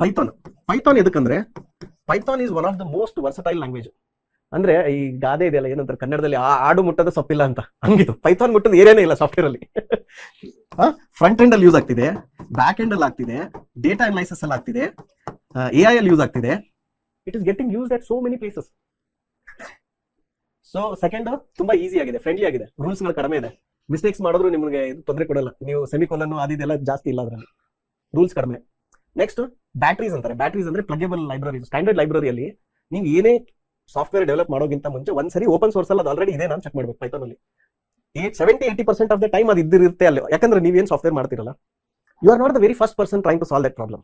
Python python ಎದಕ್ಕಂದ್ರೆ python is one of the most versatile language. ಅಂದ್ರೆ ಈ ಗಾದೆ ಇದೆಯಲ್ಲ, ಏನಂತಾರೆ ಕನ್ನಡದಲ್ಲಿ, ಆಡು ಮುಟ್ಟದ ಸೊಪ್ಪಿಲ್ಲ ಅಂತ, ಹಂಗಿದು ಪೈಥಾನ್ ಮುಟ್ಟದ ಏನೇನೇ ಇಲ್ಲ ಸಾಫ್ಟ್ವೇರ್ ಅಲ್ಲಿ. ಫ್ರಂಟ್ ಎಂಡ್ ಅಲ್ಲಿ ಯೂಸ್ ಆಗ್ತಿದೆ, ಬ್ಯಾಕ್ ಎಂಡ್ ಅಲ್ಲಿ ಆಗ್ತಿದೆ, ಡೇಟಾ ಅನಲೈಸಿಸ್ ಅಲ್ಲಿ ಆಗ್ತಿದೆ, AI ಅಲ್ಲಿ ಯೂಸ್ ಆಗ್ತಿದೆ. It is getting use at so many places. So second, ತುಂಬಾ ಈಸಿ ಆಗಿದೆ, ಫ್ರೆಂಡ್ಲಿ ಆಗಿದೆ, ರೂಲ್ಸ್ ಗಳು ಕಡಿಮೆ ಇದೆ, ಮಿಸ್ಟೇಕ್ಸ್ ಮಾಡಿದ್ರು ನಿಮಗೆ ಇದು ತೊಂದರೆ ಕೊಡಲ್ಲ, ನೀವು ಸೆಮಿಕೋಲನ್ ಅದೆಲ್ಲ ಜಾಸ್ತಿ ಇಲ್ಲ ಅದರಲ್ಲಿ, ರೂಲ್ಸ್ ಕಡಿಮೆ. ನೆಕ್ಸ್ಟ್ ಬ್ಯಾಟ್ರೀಸ್ ಅಂತಾರೆ. ಬ್ಯಾಟ್ರೀಸ್ ಅಂದ್ರೆ ಪ್ಲಗೇಬಲ್ ಲೈಬ್ರರಿ. ಸ್ಟ್ಯಾಂಡರ್ಡ್ ಲೈಬ್ರರಿಯಲ್ಲಿ ನೀವು ಏನೇ ಸಾಫ್ಟ್ವೇರ್ ಡೆವಲಪ್ ಮಾಡೋಕ್ಕಿಂತ ಮುಂಚೆ ಒಂದ್ಸರಿ ಓಪನ್ ಸೋರ್ಸ್ ಅಲ್ಲಿ ಅದು ಆಲ್ರೆಡಿ ಇದೆ ನಾನು ಚೆಕ್ ಮಾಡ್ಬೇಕು. ಪೈಥಾನ್ ಅಲ್ಲಿ 70-80% ಆಫ್ ದ ಟೈಮ್ ಅದು ಇದ್ದಿರುತ್ತೆ ಅಲ್ಲಿ, ಯಾಕಂದ್ರೆ ನೀವೇನು ಸಾಫ್ಟ್ವೇರ್ ಮಾಡ್ತಿರಲ್ಲ, you are not the very first person trying to solve that problem.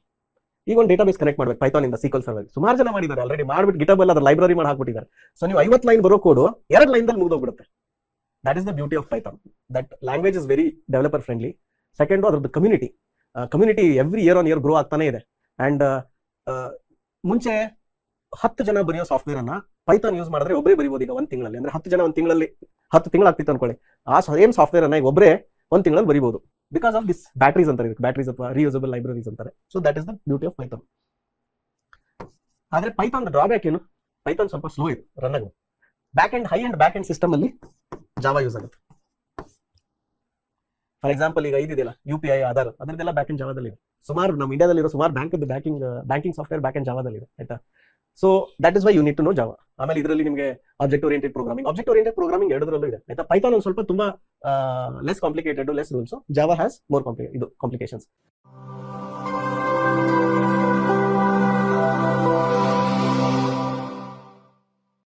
ಈಗ ಒಂದು ಡೇಟಾ ಬೇಸ್ ಕನೆಕ್ಟ್ ಮಾಡ್ಬೇಕು ಪೈಥಾನ್ ಇಂದ SQL ಸರ್ವರ್, ಸುಮಾರು ಜನ ಮಾಡಿದ್ದಾರೆ ಆಲ್ರೆಡಿ, ಮಾಡ್ಬಿಟ್ಟು ಗಿಟಬ್ ಅಲ್ಲಿ ಅದ್ರ ಲೈಬ್ರರಿ ಮಾಡಿ ಹಾಕ್ಬಿಟ್ಟಿದ್ದಾರೆ. ಸೊ ನೀವು 50 ಲೈನ್ ಬರೋ ಕೋಡು 2 ಲೈನ್ದಲ್ಲಿ ಮುಗಿದೋಗ್ಬಿಡುತ್ತೆ. That is the beauty of python. That language is very developer friendly. Second, ಅದ್ರದ್ದು community every year on year grow ಆಗ್ತಾನೆ ಇದೆ. ಅಂಡ್ ಮುಂಚೆ 10 ಜನ ಬರೆಯೋ ಸಾಫ್ಟ್ವೇರ್ ಅನ್ನ ಪೈಥಾನ್ ಯೂಸ್ ಮಾಡಿದ್ರೆ ಒಬ್ಬರೇ ಬರೀಬಹುದು ಈಗ 1 ತಿಂಗಳಲ್ಲಿ. ಅಂದ್ರೆ 10 ಜನ 1 ತಿಂಗಳಲ್ಲಿ 10 ತಿಂಗಳು ಆಗ್ತಿತ್ತು ಅನ್ಕೊಳ್ಳಿ, ಆ ಸೇಮ್ ಸಾಫ್ಟ್ವೇರ್ ಅನ್ನ ಈಗ ಒಬ್ಬರೇ 1 ತಿಂಗಳಲ್ಲಿ ಬರೀಬಹುದು. ಬಿಕಾಸ್ ಆಫ್ ದಿಸ್ ಬ್ಯಾಟ್ರೀಸ್ ಅಂತಾರೆ, ಬ್ಯಾಟ್ರೀಸ್ ಅಥವಾ ರಿಯೂಸಬಲ್ ಲೈಬ್ರರೀಸ್ ಅಂತಾರೆ. So that is the beauty of Python. ಆದ್ರೆ ಪೈಥಾನ್ ಡ್ರಾಬ್ಯಾಕ್ ಏನು, ಪೈಥಾನ್ ಸ್ವಲ್ಪ ಸ್ಲೋ ಇದೆ ರನ್ ಆಗೋದು. Back and high and back and system ಅಲ್ಲಿ ಜಾವಾ ಯೂಸ್ ಆಗುತ್ತೆ. ಫಾರ್ ಎಕ್ಸಾಂಪಲ್ ಈಗ ಇದೆಯಲ್ಲ UPI, ಆಧಾರ್, ಅದರದೆಲ್ಲ ಬ್ಯಾಕ್ ಅಂಡ್ ಜಾವಾದಲ್ಲಿ ಇದೆ. ಸುಮಾರು ನಮ್ಮ ಇಂಡಿಯಾದಲ್ಲಿರೋ ಸುಮಾರು ಬ್ಯಾಂಕಿಂಗ್ ಸಾಫ್ಟ್ವೇರ್ ಬ್ಯಾಕ್ ಅಂಡ್ ಜಾವಾದಲ್ಲಿ ಇದೆ, ಆಯ್ತಾ. So that is why you need to know Java. ಆಮೇಲೆ ಇದರಲ್ಲಿ ನಿಮಗೆ ಆಬ್ಜೆಕ್ಟ್ ಓರಿಯೆಂಟೆಡ್ ಪ್ರೋಗ್ರಾಮಿಂಗ್ ಎರಡರಲ್ಲೂ ಇದೆ, ಆಯ್ತಾ. ಪೈಥಾನ್ ಒಂದು ಸ್ವಲ್ಪ ತುಂಬಾ less complicated, less rules. Java has more complications.